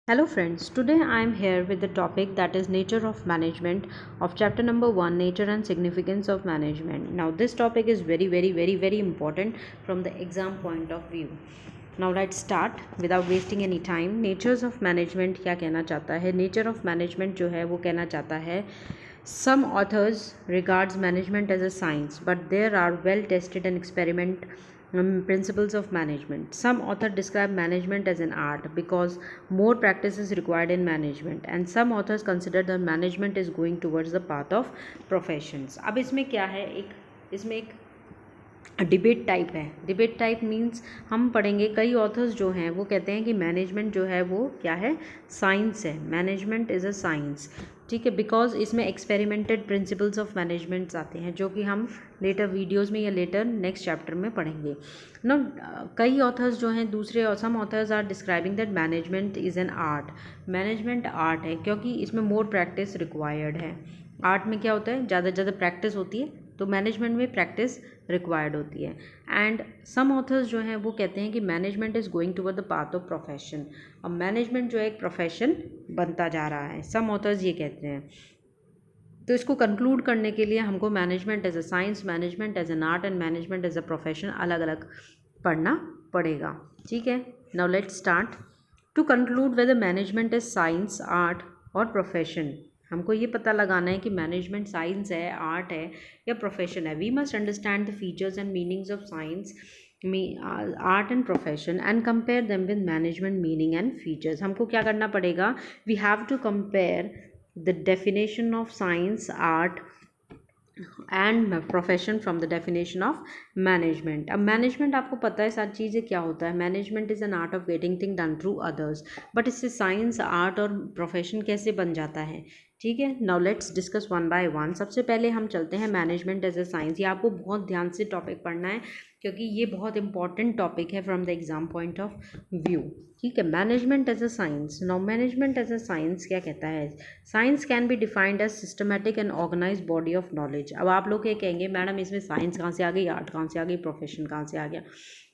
Hello friends, today I am here with the topic that is nature of management of chapter number 1, nature and significance of management. Now this topic is very important from the exam point of view. Now let's start without wasting any time. Natures of management क्या कहना चाहता है? Nature of management जो है वो कहना चाहता है some authors regards management as a science, but there are well tested and experiment principles of management. Some authors describe management as an art because more practice is required in management, and some authors consider that management is going towards the path of professions. अब इसमें क्या है, इसमें एक debate type है. Debate type means हम पढ़ेंगे कई ऑथर्स जो हैं वो कहते हैं कि मैनेजमेंट जो है वो क्या है, साइंस है. मैनेजमेंट इज़ अ साइंस, ठीक है, बिकॉज इसमें एक्सपेरिमेंटेड प्रिंसिपल्स ऑफ मैनेजमेंट्स आते हैं जो कि हम लेटर वीडियोस में या लेटर नेक्स्ट चैप्टर में पढ़ेंगे ना. कई ऑथर्स जो हैं दूसरे और some authors are describing that management is an art. Management art है क्योंकि इसमें मोर प्रैक्टिस रिक्वायर्ड है. आर्ट में क्या होता है, ज़्यादा से ज़्यादा प्रैक्टिस होती है, तो मैनेजमेंट में प्रैक्टिस रिक्वायर्ड होती है. एंड सम ऑथर्स जो हैं वो कहते हैं कि management is going toward the path of profession. अब मैनेजमेंट जो है एक प्रोफेशन बनता जा रहा है, सम ऑथर्स ये कहते हैं. तो इसको कंक्लूड करने के लिए हमको management as a science, management as an art and management as a profession अलग अलग पढ़ना पड़ेगा. ठीक है, now let's start. To conclude whether management is science, art और प्रोफेशन, हमको ये पता लगाना है कि मैनेजमेंट साइंस है, आर्ट है या प्रोफेशन है. We must understand the features and meanings of science, art and profession and compare them with management meaning and features. हमको क्या करना पड़ेगा, we have to compare the definition of science, art and profession from the definition of management. अब management आपको पता है सारी चीज़ें क्या होता है. management is an art of getting things done through others, but इससे science, art और profession कैसे बन जाता है. ठीक है, now let's discuss one by one. सबसे पहले हम चलते हैं मैनेजमेंट एज ए साइंस. ये आपको बहुत ध्यान से टॉपिक पढ़ना है क्योंकि ये बहुत इंपॉर्टेंट टॉपिक है from the exam point of view. ठीक है, management as a science. Now management as a science क्या कहता है, science can be defined as systematic and organise body of knowledge. अब आप लोग ये कहेंगे मैडम इसमें साइंस कहाँ से आ गई, आर्ट कहाँ से आ गई, प्रोफेशन कहाँ से आ गया.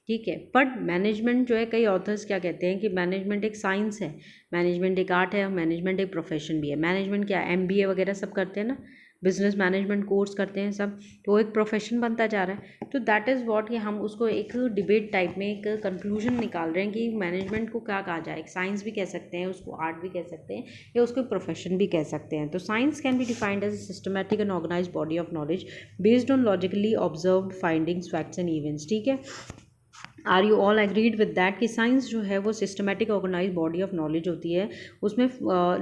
ठीक है, बट मैनेजमेंट जो है कई ऑथर्स क्या कहते हैं कि मैनेजमेंट एक साइंस है, मैनेजमेंट एक आर्ट है और मैनेजमेंट एक प्रोफेशन भी है. मैनेजमेंट क्या, एमबीए वगैरह सब करते हैं ना, बिजनेस मैनेजमेंट कोर्स करते हैं सब, तो वो एक प्रोफेशन बनता जा रहा है. तो दैट इज़ व्हाट कि हम उसको एक डिबेट टाइप में एक कंक्लूजन निकाल रहे हैं कि मैनेजमेंट को क्या कहा जाए. एक साइंस भी कह सकते हैं उसको, आर्ट भी कह सकते हैं या उसको प्रोफेशन भी कह सकते हैं. तो science can be defined as a systematic and organise body of knowledge based on logically observed findings, facts and events. ठीक है, are you all agreed with that कि साइंस जो है वो systematic organise body of knowledge होती है, उसमें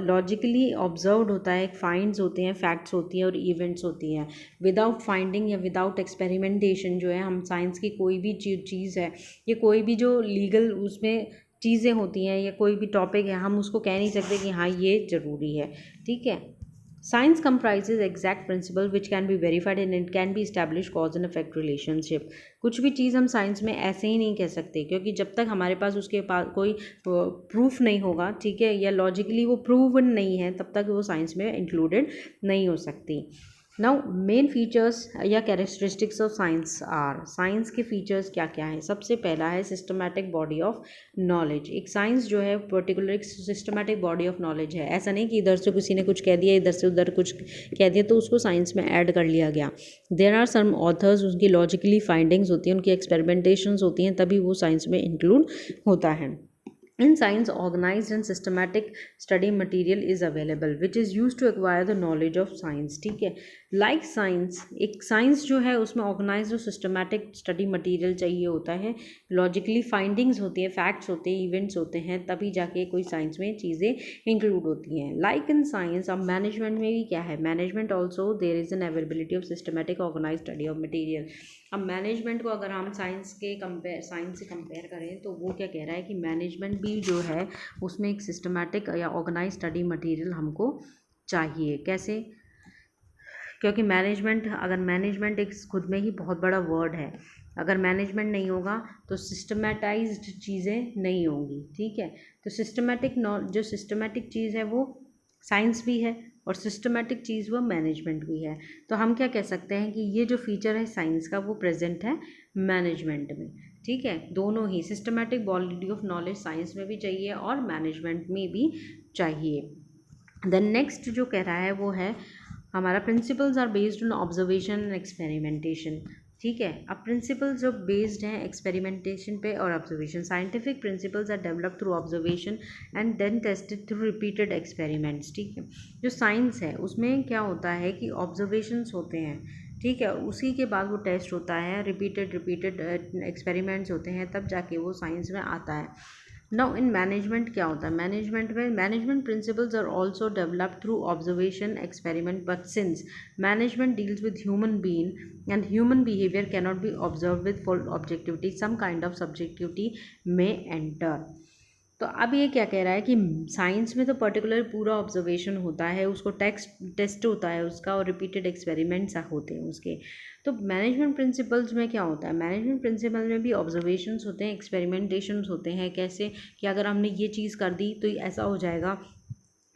logically observed होता है, फाइंड्स होते हैं, फैक्ट्स होती हैं और इवेंट्स होती हैं. विदाउट फाइंडिंग या विदाउट एक्सपेरिमेंटेशन जो है हम साइंस की कोई भी चीज़ है या कोई भी जो लीगल उसमें चीज़ें होती हैं या कोई भी टॉपिक है हम उसको कह नहीं सकते कि हाँ ये ज़रूरी है. ठीक है, science comprises exact principle which can be verified and it can be established cause and effect relationship. कुछ भी चीज़ हम साइंस में ऐसे ही नहीं कह सकते क्योंकि जब तक हमारे पास उसके पास कोई प्रूफ नहीं होगा, ठीक है, या लॉजिकली वो प्रूवन नहीं है, तब तक वो साइंस में इंक्लूडेड नहीं हो सकती. नाउ मेन फीचर्स या characteristics of science are, science के फीचर्स क्या क्या हैं. सबसे पहला है सिस्टमैटिक बॉडी ऑफ नॉलेज. एक साइंस जो है पर्टिकुलर एक सिस्टमैटिक बॉडी ऑफ नॉलेज है. ऐसा नहीं कि इधर से किसी ने कुछ कह दिया, इधर से उधर कुछ कह दिया तो उसको साइंस में ऐड कर लिया गया. देयर आर सम ऑथर्स, उनकी लॉजिकली फाइंडिंग्स होती हैं, उनकी एक्सपेरिमेंटेशंस होती हैं, तभी वो साइंस में इंक्लूड होता है. In science, organized and systematic study material is available, which is used to acquire the knowledge of science. ठीक है, like science, एक science जो है उसमें organized और systematic study material चाहिए होता है, logically findings होती है, facts होते हैं, events होते हैं, तभी जाके कोई science में चीज़ें include होती हैं. Like in science, अब management में भी क्या है, management also there is an availability of systematic organized study of material. अब मैनेजमेंट को अगर हम साइंस से कंपेयर करें तो वो क्या कह रहा है कि मैनेजमेंट भी जो है उसमें एक सिस्टमैटिक या ऑर्गेनाइज स्टडी मटेरियल हमको चाहिए. कैसे, क्योंकि मैनेजमेंट, अगर मैनेजमेंट एक खुद में ही बहुत बड़ा वर्ड है, अगर मैनेजमेंट नहीं होगा तो सिस्टमेटाइज्ड चीज़ें नहीं होंगी. ठीक है, तो जो सिस्टमेटिक चीज़ है वो साइंस भी है और सिस्टमेटिक चीज़ वो मैनेजमेंट भी है. तो हम क्या कह सकते हैं कि ये जो फीचर है साइंस का वो प्रेजेंट है मैनेजमेंट में. ठीक है, दोनों ही systematic body of knowledge science में भी चाहिए और मैनेजमेंट में भी चाहिए। देन नेक्स्ट जो कह रहा है वो है हमारा principles are based on observation and experimentation. ठीक है, अब प्रिंसिपल्स जो बेस्ड हैं एक्सपेरिमेंटेशन पे और observation, scientific principles are developed through observation and then tested through repeated experiments. ठीक है, जो साइंस है उसमें क्या होता है कि ऑब्जर्वेशंस होते हैं, ठीक है, उसी के बाद वो टेस्ट होता है, रिपीटेड एक्सपेरिमेंट्स होते हैं, तब जाके वो साइंस में आता है। नाउ इन मैनेजमेंट क्या होता है, मैनेजमेंट में management principles are also developed through observation experiment, but since management deals with human being and human behaviour cannot be observe with full objectivity, some kind of subjectivity में enter. तो अब ये क्या कह रहा है कि साइंस में तो पर्टिकुलर पूरा ऑब्जर्वेशन होता है, उसको टेस्ट होता है उसका, और रिपीटेड एक्सपेरिमेंट्स होते हैं उसके। तो मैनेजमेंट प्रिंसिपल्स में क्या होता है, मैनेजमेंट प्रिंसिपल में भी ऑब्जर्वेशंस होते हैं, एक्सपेरिमेंटेशंस होते हैं। कैसे कि अगर हमने ये चीज़ कर दी तो ऐसा हो जाएगा,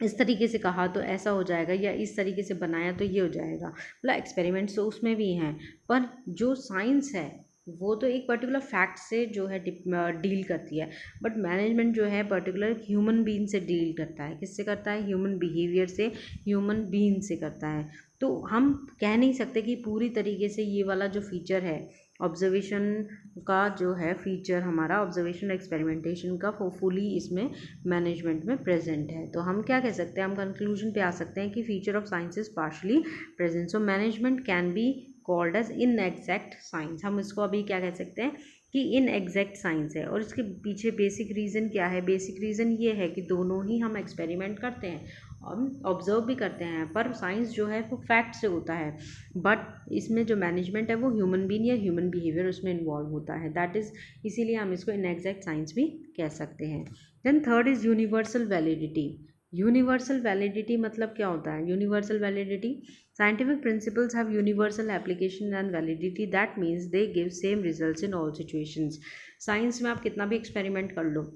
इस तरीके से कहा तो ऐसा हो जाएगा, या इस तरीके से बनाया तो ये हो जाएगा, मतलब एक्सपेरिमेंट्स तो उसमें भी हैं। पर जो साइंस है वो तो एक पर्टिकुलर फैक्ट से जो है डील करती है, बट मैनेजमेंट जो है पर्टिकुलर ह्यूमन बीइंग से डील करता है। किससे करता है, ह्यूमन बिहेवियर से, ह्यूमन बीइंग से करता है। तो हम कह नहीं सकते कि पूरी तरीके से ये वाला जो फीचर है ऑब्जर्वेशन का, जो है फीचर हमारा ऑब्जर्वेशन एक्सपेरिमेंटेशन का, वो फुली इसमें मैनेजमेंट में प्रेजेंट है। तो हम क्या कह सकते हैं, हम कंक्लूजन पे आ सकते हैं कि feature of science is partially present, so management can be called as inexact science. हम इसको अभी क्या कह सकते हैं कि इन एग्जैक्ट साइंस है। और इसके पीछे बेसिक रीज़न क्या है, बेसिक रीज़न ये है कि दोनों ही हम एक्सपेरिमेंट करते हैं, हम ऑब्जर्व भी करते हैं, पर साइंस जो है वो फैक्ट से होता है, बट इसमें जो मैनेजमेंट है वो ह्यूमन बीइंग या ह्यूमन बिहेवियर उसमें इन्वॉल्व होता है, दैट इज़, इसीलिए हम इसको इन एग्जैक्ट साइंस भी कह सकते हैं। Then third is universal validity. Universal validity मतलब क्या होता है, universal validity, scientific principles have universal application and validity, that means they give same results in all situations। Science में आप कितना भी एक्सपेरिमेंट कर लो,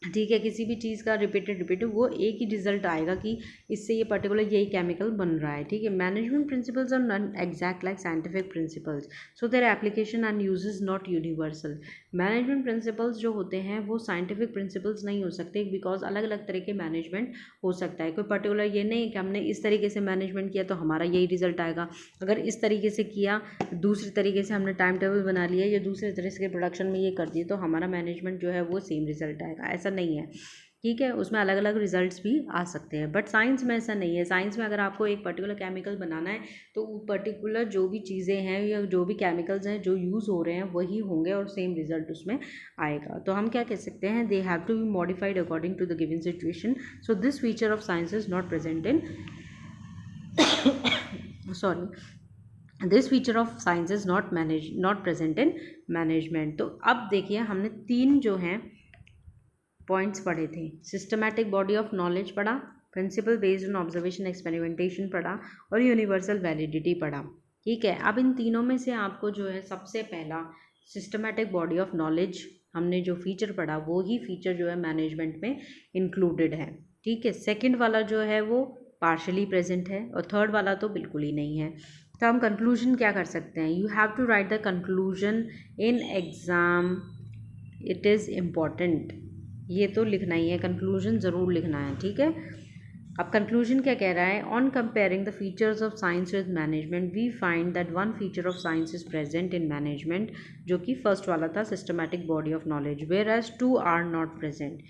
ठीक है, किसी भी चीज़ का रिपीटेड वो एक ही रिजल्ट आएगा कि इससे ये पर्टिकुलर यही केमिकल बन रहा है। ठीक है, management principles are not exact like scientific principles, so their application and use is not universal. Management principles जो होते हैं वो साइंटिफिक प्रिंसिपल्स नहीं हो सकते, बिकॉज अलग अलग तरह के मैनेजमेंट हो सकता है। कोई पर्टिकुलर ये नहीं कि हमने इस तरीके से मैनेजमेंट किया तो हमारा यही रिजल्ट आएगा, अगर इस तरीके से किया, दूसरे तरीके से हमने टाइम टेबल बना लिया या दूसरे तरीके के प्रोडक्शन में ये कर दिए तो हमारा मैनेजमेंट जो है वो सेम रिजल्ट आएगा, ऐसा नहीं है। ठीक है, उसमें अलग अलग रिजल्ट्स भी आ सकते हैं, बट साइंस में ऐसा नहीं है। साइंस में अगर आपको एक पर्टिकुलर केमिकल बनाना है तो वो पर्टिकुलर जो भी चीज़ें हैं या जो भी केमिकल्स हैं जो यूज़ हो रहे हैं वही होंगे और सेम रिजल्ट उसमें आएगा। तो हम क्या कह सकते हैं, they have to be modified according to the given situation, so this feature of science is not present in sorry, this feature of science is not present in management. तो अब देखिए हमने तीन जो हैं पॉइंट्स पढ़े थे, सिस्टमैटिक बॉडी ऑफ नॉलेज पढ़ा, principle based on observation experimentation पढ़ा, और यूनिवर्सल वैलिडिटी पढ़ा। ठीक है, अब इन तीनों में से आपको जो है सबसे पहला सिस्टमैटिक बॉडी ऑफ नॉलेज हमने जो फीचर पढ़ा वो ही फीचर जो है मैनेजमेंट में इंक्लूडेड है। ठीक है, सेकेंड वाला जो है वो पार्शली प्रेजेंट है और थर्ड वाला तो बिल्कुल ही नहीं है। तो हम कंक्लूजन क्या कर सकते हैं, you have to write the conclusion in exam, it is important, ये तो लिखना ही है, कंक्लूजन ज़रूर लिखना है। ठीक है, अब कंक्लूजन क्या कह रहा है, on comparing the features of science with management we find that one feature of science is present in management, जो कि फर्स्ट वाला था systematic body of knowledge, where as two are not present.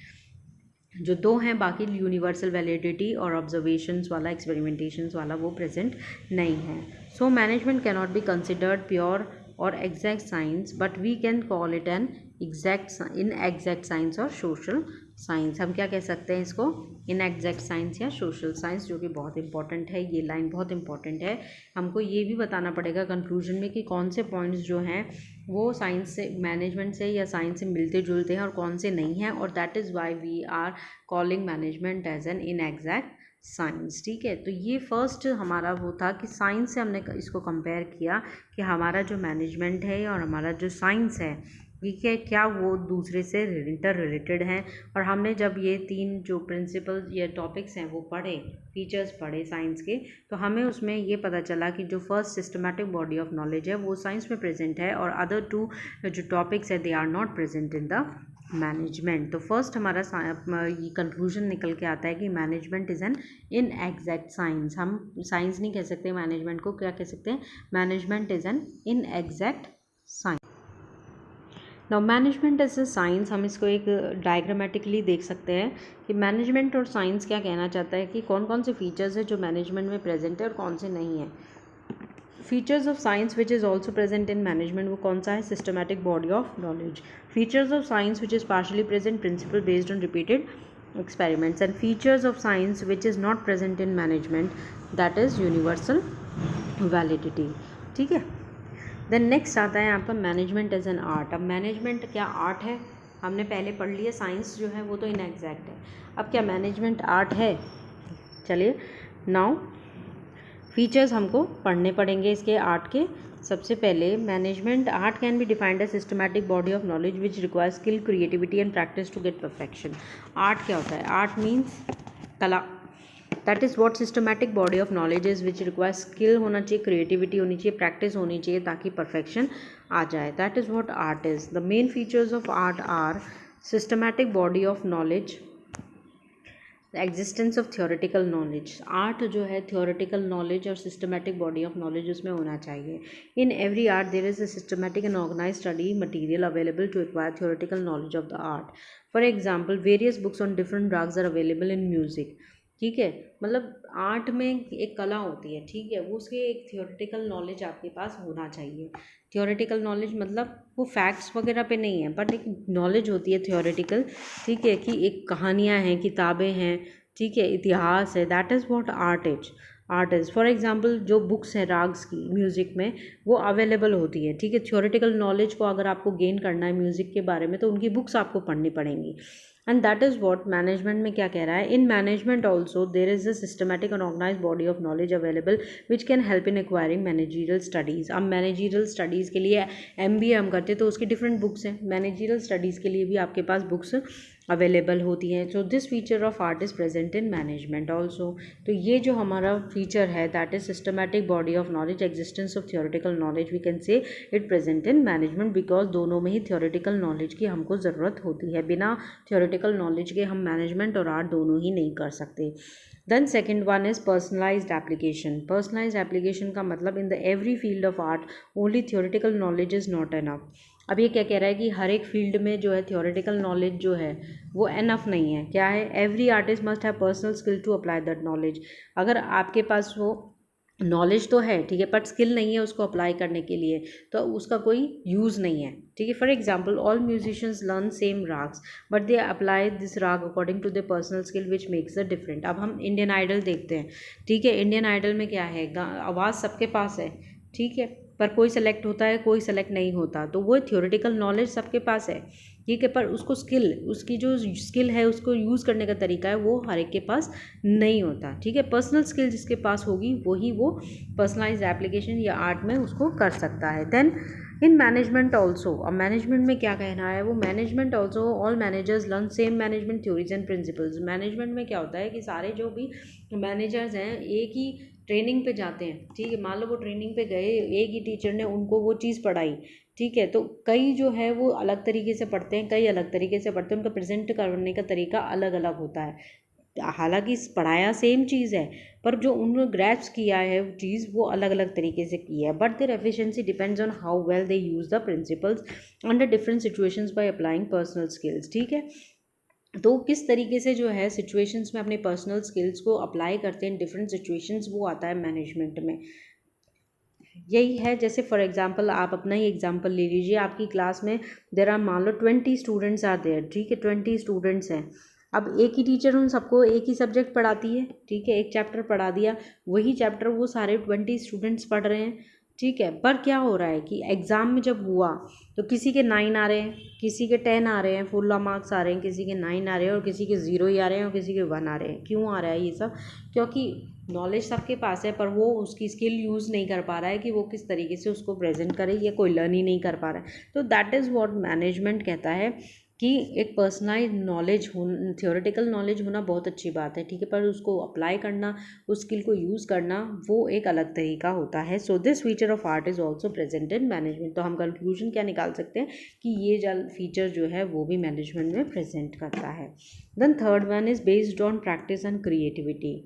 जो दो हैं बाकी यूनिवर्सल वैलिडिटी और observations वाला, एक्सपेरिमेंटेशंस वाला, वो प्रेजेंट नहीं है। So management can not be considered pure और exact science, but we can call it an inexact science और सोशल साइंस। हम क्या कह सकते हैं इसको, इन एग्जैक्ट साइंस या सोशल साइंस, जो कि बहुत इंपॉर्टेंट है, ये लाइन बहुत इंपॉर्टेंट है। हमको ये भी बताना पड़ेगा कंक्लूजन में कि कौन से पॉइंट्स जो हैं वो साइंस से, मैनेजमेंट से या साइंस से मिलते जुलते हैं और कौन से नहीं हैं, और that is why we are calling management as an inexact science. ठीक है, तो ये फर्स्ट हमारा वो था कि साइंस से हमने इसको कंपेयर किया कि हमारा जो मैनेजमेंट है और हमारा जो साइंस है ठीक है, क्या वो दूसरे से इंटर रिलेटेड हैं। और हमने जब ये 3 जो प्रिंसिपल या टॉपिक्स हैं वो पढ़े, फीचर्स पढ़े साइंस के, तो हमें उसमें ये पता चला कि जो first systematic body of knowledge है वो साइंस में प्रेजेंट है, और अदर 2 जो टॉपिक्स है they are not present in the management. तो फर्स्ट हमारा ये कंक्लूजन निकल के आता है कि management is an inexact science. हम साइंस नहीं कह सकते मैनेजमेंट को, क्या कह सकते हैं, management is an inexact science. Now management as a science, हम इसको एक डायग्रामेटिकली देख सकते हैं कि मैनेजमेंट और साइंस क्या कहना चाहता है कि कौन कौन से फीचर्स है जो मैनेजमेंट में प्रेजेंट है और कौन से नहीं है। Features of science which is also present in management, वो कौन सा है, systematic body of knowledge. Features of science which is partially present, principle based on repeated experiments, and features of science which is not present in management, that is universal validity। ठीक है, then next आता है यहाँ पर management as an art. अब management क्या art है, हमने पहले पढ़ लिया, साइंस जो है वो तो इनएग्जैक्ट है। अब क्या मैनेजमेंट आर्ट है, चलिए नाउ फीचर्स हमको पढ़ने पड़ेंगे इसके आर्ट के। सबसे पहले management art can be defined as systematic body of knowledge which require skill, creativity and practice to get perfection. Art क्या होता है, आर्ट मीन्स कला, that is what systematic body of knowledge is which require skill होना चाहिए, creativity होनी चाहिए, practice होनी चाहिए ताकि परफेक्शन आ जाए, that is what art is. The main features of art are systematic body of knowledge, existence of theoretical knowledge. Art जो है थियोरेटिकल नॉलेज और सिस्टमैटिक बॉडी ऑफ नॉलेज उसमें होना चाहिए। In every art there is a systematic and organise study material available to acquire theoretical knowledge of the art. For example various books on different drugs are available in music. ठीक है, मतलब art में एक कला होती है, ठीक है, वो उसके एक थियोरेटिकल नॉलेज आपके पास होना चाहिए। थियोरेटिकल नॉलेज मतलब वो फैक्ट्स वगैरह पे नहीं है, बट एक नॉलेज होती है थियोरेटिकल, ठीक है, कि एक कहानियाँ हैं, किताबें हैं, ठीक है, इतिहास है, that is what art is. Art is for example जो बुक्स हैं राग्स की म्यूज़िक में वो अवेलेबल होती है, ठीक है। थियोरेटिकल नॉलेज को अगर आपको गेन करना है म्यूज़िक के बारे में तो उनकी बुक्स आपको पढ़नी पड़ेंगी। And that is what management में क्या कह रहा है, in management also there is a systematic and organise body of knowledge available which can help in acquiring managerial studies. अब मैनेजरियल स्टडीज़ के लिए MBA हम करते तो उसकी डिफरेंट बुक्स हैं, मैनेजरियल स्टडीज़ के लिए भी आपके पास बुक्स अवेलेबल होती हैं। So this feature of art is present in management also. तो ये जो हमारा फीचर है that is systematic body of knowledge, existence of theoretical knowledge, we can say it present in management because दोनों में ही theoretical knowledge की हमको ज़रूरत होती है। बिना थियोरेटिकल नॉलेज के हम मैनेजमेंट और आर्ट दोनों ही नहीं कर सकते। Then second one is personalised application. Personalised application का मतलब in the every field of art only theoretical knowledge is not enough. अब ये क्या कह रहा है कि हर एक फील्ड में जो है थियोरेटिकल नॉलेज जो है वो एनफ नहीं है। क्या है, every artist must have personal skill to apply that knowledge. अगर आपके पास वो नॉलेज तो है, ठीक है, बट स्किल नहीं है उसको अप्लाई करने के लिए तो उसका कोई यूज़ नहीं है, ठीक है। For example all musicians learn same ragas but they apply this raga according to the personal skill which makes the different. अब हम इंडियन आइडल देखते हैं, ठीक है, इंडियन आइडल में क्या है, आवाज़ सबके पास है, ठीक है, पर कोई सेलेक्ट होता है कोई सेलेक्ट नहीं होता, तो वो थियोरेटिकल नॉलेज सबके पास है, ठीक है, पर उसको स्किल, उसकी जो स्किल है उसको यूज़ करने का तरीका है वो हर एक के पास नहीं होता, ठीक है। पर्सनल स्किल जिसके पास होगी वही वो पर्सनलाइज्ड एप्लीकेशन या आर्ट में उसको कर सकता है। देन इन मैनेजमेंट ऑल्सो, अब मैनेजमेंट में क्या कहना है वो, management also all managers learn same management theories and principles. Management में क्या होता है कि सारे जो भी मैनेजर्स हैं एक ही ट्रेनिंग पे जाते हैं, ठीक है, मान लो वो ट्रेनिंग पे गए, एक ही टीचर ने उनको वो चीज़ पढ़ाई, ठीक है, तो कई जो है वो अलग तरीके से पढ़ते हैं, कई अलग तरीके से पढ़ते हैं, उनका प्रेजेंट करने का तरीका अलग अलग होता है। हालांकि पढ़ाया सेम चीज़ है पर जो उन्होंने ग्रैस्प किया है चीज़ वो अलग अलग तरीके से की है। But their efficiency depends on how well they use the principles under different situations by applying personal skills, ठीक है। तो किस तरीके से जो है सिचुएशंस में अपने पर्सनल स्किल्स को अप्लाई करते हैं डिफरेंट सिचुएशंस, वो आता है मैनेजमेंट में। यही है, जैसे फॉर एग्जांपल आप अपना ही एग्जांपल ले लीजिए, आपकी क्लास में देर आर मान लो 20 स्टूडेंट्स आर देयर, ठीक है, 20 स्टूडेंट्स हैं। अब एक ही टीचर उन सबको एक ही सब्जेक्ट पढ़ाती है, ठीक है, एक चैप्टर पढ़ा दिया, वही चैप्टर वो सारे 20 स्टूडेंट्स पढ़ रहे हैं, ठीक है। पर क्या हो रहा है कि एग्ज़ाम में जब हुआ तो किसी के 9 आ रहे हैं, किसी के 10 आ रहे हैं, फुल मार्क्स आ रहे हैं, किसी के 9 आ रहे हैं और किसी के 0 ही आ रहे हैं और किसी के 1 आ रहे हैं। क्यों आ रहा है ये सब, क्योंकि नॉलेज सबके पास है पर वो उसकी स्किल यूज़ नहीं कर पा रहा है कि वो किस तरीके से उसको प्रेजेंट करे, या कोई लर्न ही नहीं कर पा रहा है। तो दैट इज़ व्हाट मैनेजमेंट कहता है कि एक पर्सनलाइज नॉलेज हो, थियोरेटिकल नॉलेज होना बहुत अच्छी बात है, ठीक है, पर उसको अप्लाई करना, उस स्किल को यूज़ करना, वो एक अलग तरीका होता है। सो this feature of art is also present in management. तो हम कंक्लूजन क्या निकाल सकते हैं कि ये जो फीचर जो है वो भी मैनेजमेंट में प्रेजेंट करता है। Then third one is based on practice and creativity.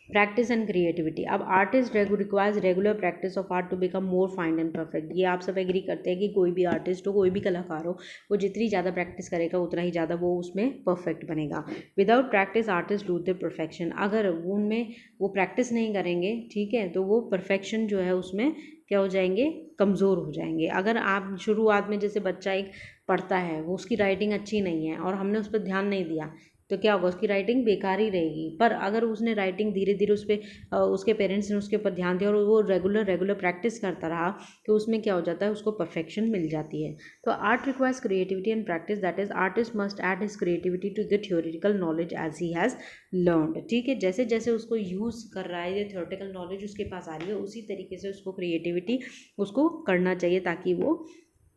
Practice and creativity. अब artist requires regular practice of art to become more fine and perfect. ये आप सब एग्री करते हैं कि कोई भी आर्टिस्ट हो, कोई भी कलाकार हो, वो जितनी ज़्यादा प्रैक्टिस करेगा उतना ही ज़्यादा वो उसमें परफेक्ट बनेगा। Without practice artist lose the perfection. अगर वो उनमें वो प्रैक्टिस नहीं करेंगे, ठीक है, तो वो परफेक्शन जो है उसमें क्या हो जाएंगे, कमज़ोर हो जाएंगे। अगर आप शुरुआत में जैसे बच्चा एक पढ़ता है, वो उसकी राइटिंग अच्छी नहीं है और हमने उस पर ध्यान नहीं दिया, तो क्या होगा, उसकी राइटिंग बेकार ही रहेगी। पर अगर उसने राइटिंग धीरे धीरे उस पर उसके पेरेंट्स ने उसके ऊपर ध्यान दिया और वो रेगुलर प्रैक्टिस करता रहा, तो उसमें क्या हो जाता है, उसको परफेक्शन मिल जाती है। तो art requires creativity and practice, that is artist must add his creativity to the theoretical knowledge as he has learned. ठीक है, जैसे जैसे उसको यूज़ कर रहा है, ये थ्योरेटिकल नॉलेज उसके पास आ रही है, उसी तरीके से उसको क्रिएटिविटी उसको करना चाहिए ताकि वो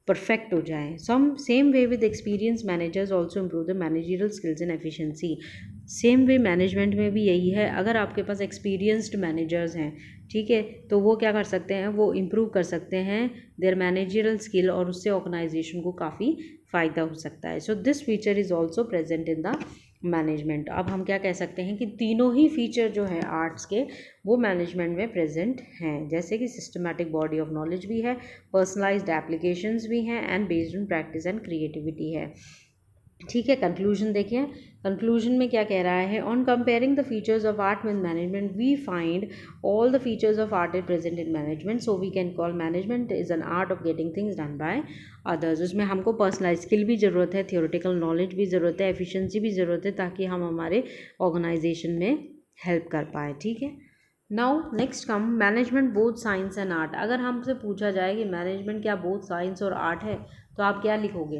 परफेक्ट हो जाए। Some same way with experience managers also improve the managerial skills and efficiency. Same way management में भी यही है। अगर आपके पास एक्सपीरियंस्ड मैनेजर्स हैं, ठीक है, तो वो क्या कर सकते हैं, वो इम्प्रूव कर सकते हैं देयर मैनेजरियल स्किल और उससे ऑर्गेनाइजेशन को काफ़ी फ़ायदा हो सकता है। सो this feature is also present in the management. अब हम क्या कह सकते हैं कि तीनों ही फीचर जो है आर्ट्स के वो मैनेजमेंट में प्रेजेंट हैं, जैसे कि सिस्टमैटिक बॉडी ऑफ नॉलेज भी है, पर्सनलाइज्ड एप्लीकेशंस भी हैं and based on practice and creativity है। ठीक है, कंक्लूजन देखिए, कंक्लूजन में क्या कह रहा है, on comparing the features of art with management we find all the features of art is present in management, so we can call management is an art of getting things done by others. उसमें हमको personalise skill भी ज़रूरत है, theoretical knowledge भी ज़रूरत है, efficiency भी ज़रूरत है, ताकि हम हमारे ऑर्गेनाइजेशन में हेल्प कर पाए। ठीक है, now next come management both science and art. अगर हमसे पूछा जाए कि मैनेजमेंट क्या बोथ साइंस और आर्ट है, तो आप क्या लिखोगे,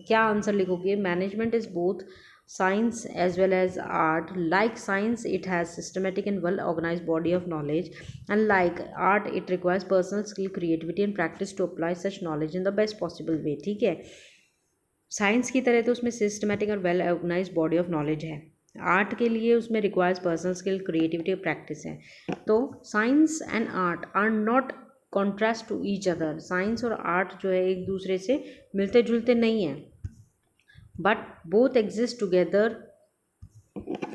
क्या आंसर लिखोगे, management is both science as well as art. Like science it has systematic and well organised body of knowledge, and like art it requires personal skill, creativity and practice to apply such knowledge in the best possible way. ठीक है, science की तरह तो उसमें systematic और well organised body of knowledge है, art के लिए उसमें रिक्वायर्स पर्सनल स्किल, क्रिएटिविटी और प्रैक्टिस है। तो science and art are not contrast to each other. Science और आर्ट जो है एक दूसरे से मिलते जुलते नहीं हैं, but both exist together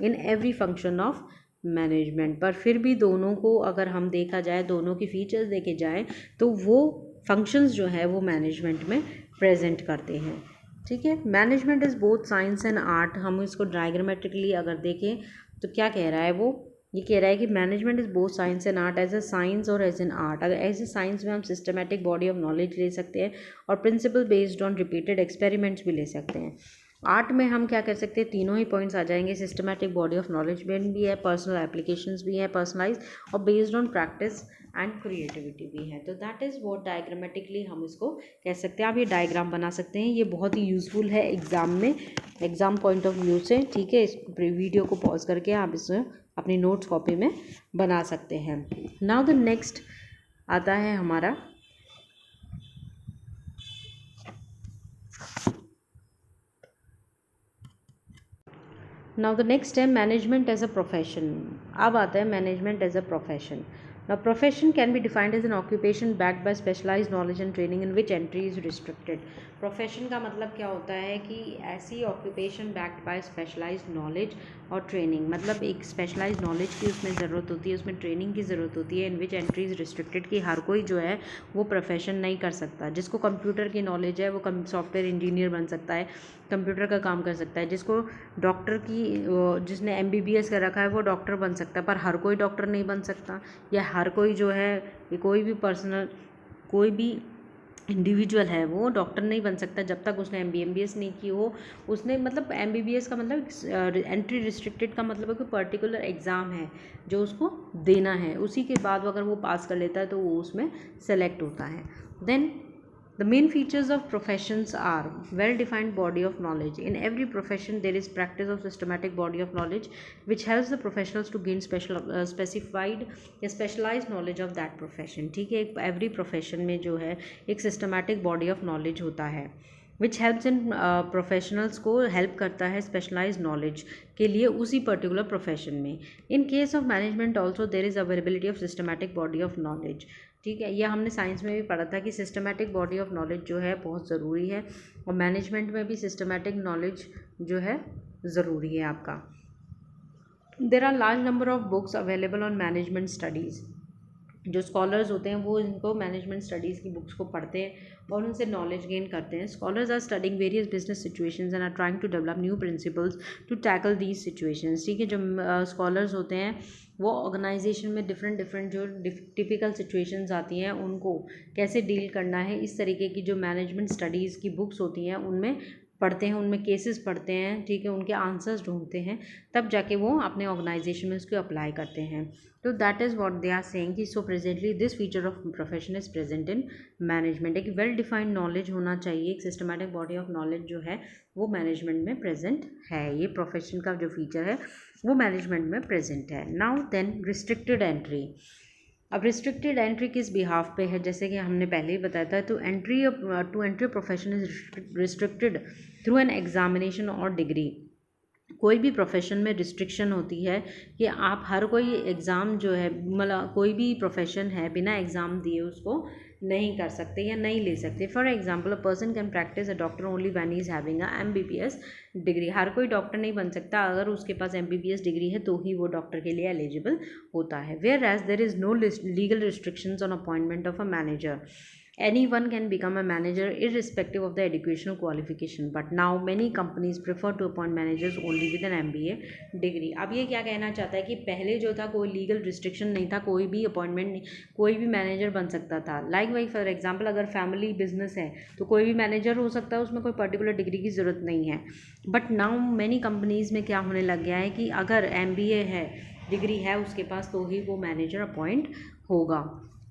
in every function of management. पर फिर भी दोनों को अगर हम देखा जाए, दोनों की फीचर्स देखे जाए, तो वो फंक्शंस जो है वो मैनेजमेंट में प्रेजेंट करते हैं। ठीक है, management is both science and art. हम इसको डायग्रामेटिकली अगर देखें तो क्या कह रहा है, वो ये कह रहा है कि management is both science and art, as a science और एज एन आर्ट। अगर एज ए साइंस में हम सिस्टमेटिक बॉडी ऑफ नॉलेज ले सकते हैं और principle based on repeated experiments भी ले सकते हैं। आर्ट में हम क्या कर सकते हैं, तीनों ही पॉइंट्स आ जाएंगे, सिस्टमैटिक बॉडी ऑफ नॉलेज भी है, पर्सनल एप्लीकेशंस भी है, पर्सनलाइज और based on practice and creativity भी है। तो दैट इज़ व्हाट डायग्रामेटिकली हम इसको कह सकते हैं। आप ये डायग्राम बना सकते हैं, ये बहुत ही यूज़फुल है एग्ज़ाम में, एग्ज़ाम पॉइंट ऑफ व्यू से। ठीक है, इस वीडियो को पॉज करके आप इसे अपनी नोट्स कॉपी में बना सकते हैं। नाउ द नेक्स्ट आता है हमारा नाउ द नेक्स्ट है मैनेजमेंट एज अ प्रोफेशन। अब आता है management as a profession. Now profession can be defined as an occupation backed by specialised knowledge and training in which entry is restricted. Profession का मतलब क्या होता है कि ऐसी occupation backed by specialised knowledge और ट्रेनिंग, मतलब एक स्पेशलाइज्ड नॉलेज की उसमें ज़रूरत होती है, उसमें ट्रेनिंग की ज़रूरत होती है, इन विच एंट्री इज रिस्ट्रिक्टेड, कि हर कोई जो है वो प्रोफेशन नहीं कर सकता। जिसको कंप्यूटर की नॉलेज है वो सॉफ्टवेयर इंजीनियर बन सकता है, कंप्यूटर का काम कर सकता है। जिसको डॉक्टर की जिसने MBBS कर रखा है वो डॉक्टर बन सकता है, पर हर कोई डॉक्टर नहीं बन सकता। या हर कोई जो है, कोई भी कोई भी इंडिविजुअल है वो डॉक्टर नहीं बन सकता जब तक उसने MBBS नहीं की हो। उसने मतलब MBBS का मतलब एंट्री रिस्ट्रिक्टेड का मतलब है कोई पर्टिकुलर एग्ज़ाम है जो उसको देना है, उसी के बाद अगर वो पास कर लेता है तो वो उसमें सेलेक्ट होता है। Then The main features of professions are well-defined body of knowledge. In every profession, there is practice of systematic body of knowledge, which helps the professionals to gain specified या specialized knowledge of that profession. ठीक है, every profession में जो है एक systematic body of knowledge होता है, which helps in professionals को help करता है specialized knowledge के लिए उसी particular profession में. In case of management also there is availability of systematic body of knowledge. ठीक है, यह हमने साइंस में भी पढ़ा था कि सिस्टमेटिक बॉडी ऑफ नॉलेज जो है बहुत ज़रूरी है, और मैनेजमेंट में भी सिस्टमेटिक नॉलेज जो है ज़रूरी है आपका. There are large number of books available on management studies. जो स्कॉलर्स होते हैं वो इनको मैनेजमेंट स्टडीज़ की बुक्स को पढ़ते हैं और उनसे नॉलेज गेन करते हैं. Scholars are studying various business situations and are trying to develop new principles to tackle these situations. ठीक है, जो स्कॉलर्स होते हैं वो ऑर्गेनाइजेशन में डिफरेंट जो टिपिकल सिचुएशंस आती हैं उनको कैसे डील करना है, इस तरीके की जो मैनेजमेंट स्टडीज़ की बुक्स होती हैं उनमें पढ़ते हैं, उनमें केसेस पढ़ते हैं. ठीक है, उनके आंसर्स ढूंढते हैं, तब जाके वो अपने ऑर्गेनाइजेशन में उसको अप्लाई करते हैं. तो that is what they are saying कि so presently this feature of profession is present in management. एक वेल डिफाइंड नॉलेज होना चाहिए, एक सिस्टमेटिक बॉडी ऑफ नॉलेज जो है वो मैनेजमेंट में प्रेजेंट है. ये प्रोफेशन का जो फीचर है वो मैनेजमेंट में प्रेजेंट है. Now then restricted entry. अब रिस्ट्रिक्टेड एंट्री किस बिहाफ पे है, जैसे कि हमने पहले ही बताया था, तो to entry profession is restricted through an examination और डिग्री. कोई भी प्रोफेशन में रिस्ट्रिक्शन होती है कि आप हर कोई एग्ज़ाम जो है, मतलब कोई भी प्रोफेशन है बिना एग्ज़ाम दिए उसको नहीं कर सकते या नहीं ले सकते. For example, a person can practice a doctor only when he is having a MBBS degree. हर कोई डॉक्टर नहीं बन सकता, अगर उसके पास MBBS डिग्री है तो ही वो डॉक्टर के लिए एलिजिबल होता है. Whereas there is no legal restrictions on appointment of a manager. Anyone can become a manager irrespective of the educational qualification, but now many companies prefer to appoint managers only with an MBA degree. अब ये क्या कहना चाहता है कि पहले जो था कोई लीगल रिस्ट्रिक्शन नहीं था, कोई भी अपॉइंटमेंट कोई भी मैनेजर बन सकता था. लाइक वाई फॉर एग्जांपल, अगर फैमिली बिजनेस है तो कोई भी मैनेजर हो सकता है, उसमें कोई पर्टिकुलर डिग्री की ज़रूरत नहीं है. बट नाउ मैनी कंपनीज़ में क्या होने लग गया है कि अगर MBA है, डिग्री है उसके पास, तो ही वो मैनेजर अपॉइंट होगा.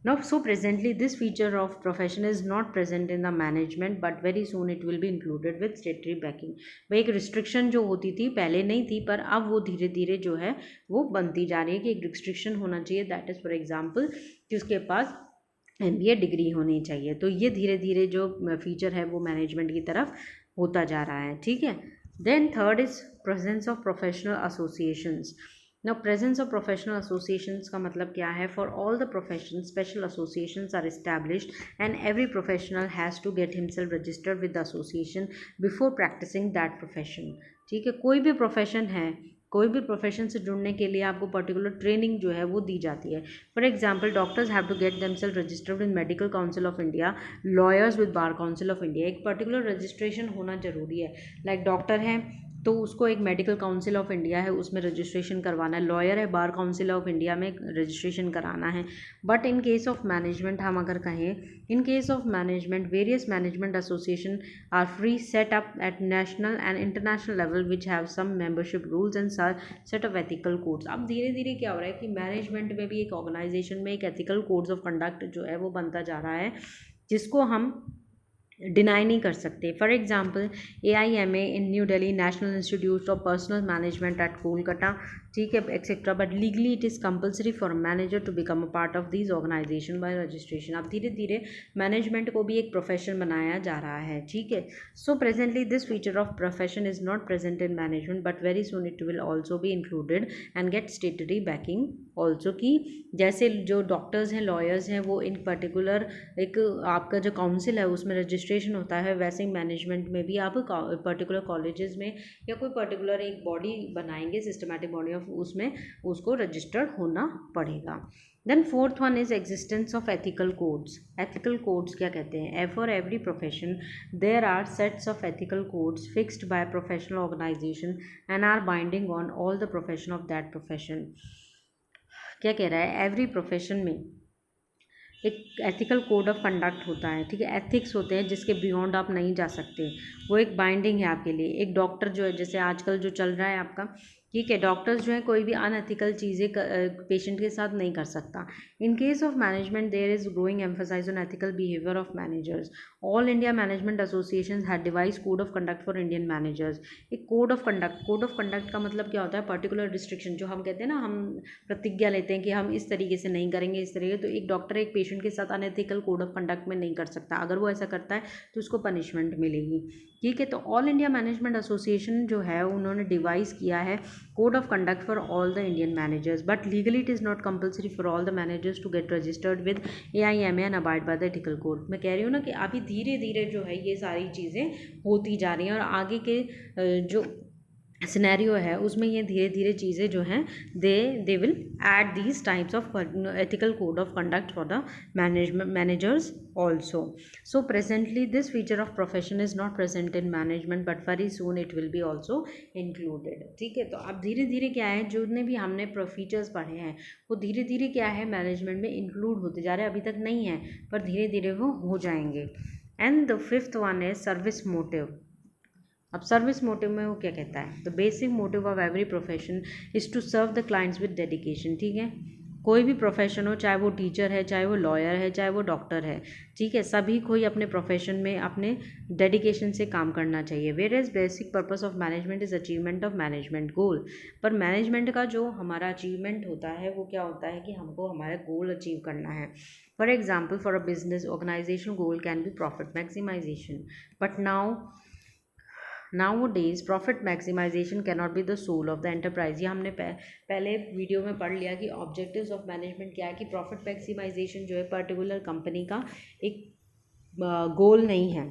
Now, so presently this feature of profession is not present in the management, but very soon it will be included with statutory backing. भाई एक रिस्ट्रिक्शन जो होती थी पहले नहीं थी, पर अब वो धीरे धीरे जो है वो बनती जा रही है कि एक रिस्ट्रिक्शन होना चाहिए. दैट इज़ फॉर एग्जाम्पल कि उसके पास MBA डिग्री होनी चाहिए. तो ये धीरे धीरे जो फीचर है वो मैनेजमेंट की तरफ होता जा रहा है. ठीक है. Then third is presence of professional associations. Now, presence of professional associations का मतलब क्या है? For all the professions, special associations are established and every professional has to get himself registered with the association before practicing that profession. ठीक है, कोई भी profession है, कोई भी प्रोफेशन से जुड़ने के लिए आपको पर्टिकुलर ट्रेनिंग जो है वो दी जाती है. For example, doctors have to get themselves registered in medical council of India, lawyers with bar council of India. एक पर्टिकुलर रजिस्ट्रेशन होना जरूरी है. लाइक डॉक्टर हैं तो उसको एक मेडिकल काउंसिल ऑफ इंडिया है उसमें रजिस्ट्रेशन करवाना है. लॉयर है, बार काउंसिल ऑफ इंडिया में रजिस्ट्रेशन कराना है. But in case of management हम अगर कहें, in case of management various management association are free set up at national and international level which have some membership rules and set of ethical codes. अब धीरे धीरे क्या हो रहा है कि मैनेजमेंट में भी एक ऑर्गेनाइजेशन में एक एथिकल कोड्स ऑफ कंडक्ट जो है वो बनता जा रहा है, जिसको हम डिनाई नहीं कर सकते. For example, AIMA in New Delhi, national institute of personnel management at Kolkata, ठीक है, etcetera. But legally it is compulsory for manager to become a part of this organisation by registration. अब धीरे धीरे मैनेजमेंट को भी एक प्रोफेशन बनाया जा रहा है. ठीक है. So presently this feature of profession is not present in management, but very soon it will also be included and get statutory backing also. की जैसे जो डॉक्टर्स हैं, लॉयर्स हैं, वो इन पर्टिकुलर एक आपका जो काउंसिल है उसमें रजिस्ट्रेशन होता है, वैसे ही मैनेजमेंट में भी आप पर्टिकुलर कॉलेजेस में या कोई पर्टिकुलर एक बॉडी बनाएंगे, सिस्टमैटिक बॉडी ऑफ, उसमें उसको रजिस्टर्ड होना पड़ेगा. Then fourth one is existence of ethical codes. Ethical codes क्या कहते हैं? For every profession there are sets of ethical codes fixed by professional organisation and are binding on all the profession of that profession. क्या कह रहा है? Every profession में एक ethical code of conduct होता है. ठीक है, एथिक्स होते हैं जिसके बियॉन्ड आप नहीं जा सकते, वो एक बाइंडिंग है आपके लिए. एक डॉक्टर जो है, जैसे आजकल जो चल रहा है आपका ठीक है, डॉक्टर्स जो है कोई भी अनएथिकल चीज़ें पेशेंट के साथ नहीं कर सकता। In case of management there is growing emphasis on ethical behaviour of managers. All India management association had devise code of conduct for Indian managers. एक कोड ऑफ कंडक्ट का मतलब क्या होता है? पर्टिकुलर रिस्ट्रिक्शन, जो हम कहते हैं ना, हम प्रतिज्ञा लेते हैं कि हम इस तरीके से नहीं करेंगे, इस तरीके। तो एक डॉक्टर एक पेशेंट के साथ अनएथिकल कोड ऑफ कंडक्ट में नहीं कर सकता। अगर वो ऐसा करता है तो उसको पनिशमेंट मिलेगी। ठीक है, तो ऑल इंडिया मैनेजमेंट एसोसिएशन जो है उन्होंने डिवाइस किया है code of conduct for all the Indian managers, but legally it is not compulsory for all the managers to get registered with AIMA and abide by the ethical code। मैं कह रही हूँ ना कि अभी धीरे धीरे जो है ये सारी चीज़ें होती जा रही हैं, और आगे के जो सिनेरियो है उसमें ये धीरे धीरे चीज़ें जो हैं they will add these types of ethical code of conduct for the managers also। So presently this feature of profession is not present in management, but very soon it will be also included। ठीक है, तो अब धीरे धीरे क्या है, जितने भी हमने फीचर्स पढ़े हैं वो धीरे धीरे क्या है मैनेजमेंट में इंक्लूड होते जा रहे हैं। अभी तक नहीं है पर धीरे धीरे वो हो जाएंगे। एंड द फिफ्थ वन है सर्विस मोटिव। अब सर्विस मोटिव में वो क्या कहता है? The basic motive of every profession is to serve the clients with dedication. ठीक है, कोई भी प्रोफेशन हो, चाहे वो टीचर है, चाहे वो लॉयर है, चाहे वो डॉक्टर है, ठीक है, सभी को ही अपने प्रोफेशन में अपने डेडिकेशन से काम करना चाहिए। Whereas basic purpose of management is achievement of management goal. पर मैनेजमेंट का जो हमारा अचीवमेंट होता है वो क्या होता है कि हमको हमारा गोल अचीव करना है। For example, for a business organisation goal can be profit maximisation, but Nowadays profit maximization cannot be the soul of the enterprise। ये हमने पहले वीडियो में पढ़ लिया कि ऑब्जेक्टिव्स ऑफ मैनेजमेंट क्या है, कि प्रॉफिट मैक्सिमाइजेशन जो है पर्टिकुलर कंपनी का एक गोल नहीं है।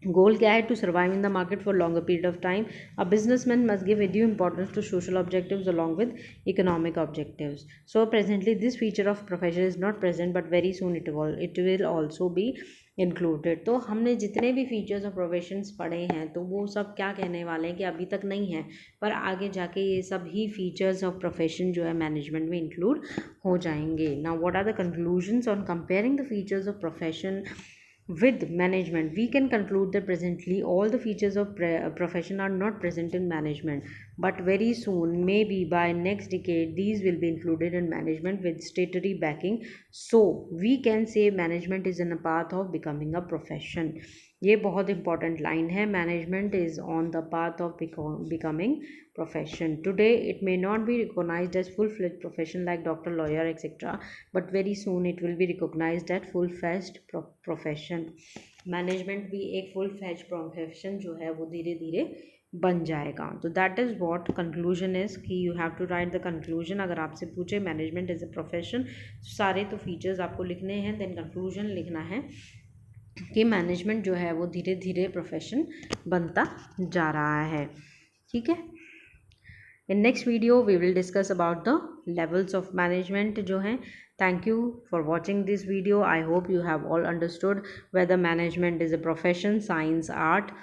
गोल क्या है? To survive in the market for longer period of time. A businessman must give due importance to social objectives along with economic objectives. So presently this feature of profession is not present, but very soon it will also be included. तो हमने जितने भी features of professions पढ़े हैं तो वो सब क्या कहने वाले हैं कि अभी तक नहीं है, पर आगे जाके ये सब ही फीचर्स ऑफ प्रोफेशन जो है मैनेजमेंट में इंक्लूड हो जाएंगे। Now what are the conclusions on comparing the features of profession with management? We can conclude that presently all the features of profession are not present in management, but very soon, maybe by next decade, these will be included in management with statutory backing। So we can say management is in a path of becoming a profession। ये बहुत important line है, management is on the path of becoming profession। Today it may not be recognized as full-fledged profession like doctor, lawyer, etc., but very soon it will be recognized as full-fledged profession। Management भी एक full-fledged profession जो है वो धीरे धीरे बन जाएगा। तो that is what conclusion is कि you have to write the conclusion. अगर आपसे पूछे मैनेजमेंट इज़ अ प्रोफेशन, सारे तो फीचर्स आपको लिखने हैं, देन कंक्लूजन लिखना है कि मैनेजमेंट जो है वो धीरे धीरे प्रोफेशन बनता जा रहा है। ठीक है, in next video we will discuss about the levels of management जो हैं। thank you for watching this video। I hope you have all understood whether management is a profession, science, art।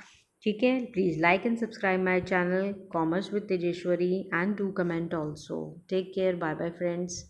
ठीक है, please like and subscribe my channel commerce with Tejeshwari and do comment also। take care, bye bye friends।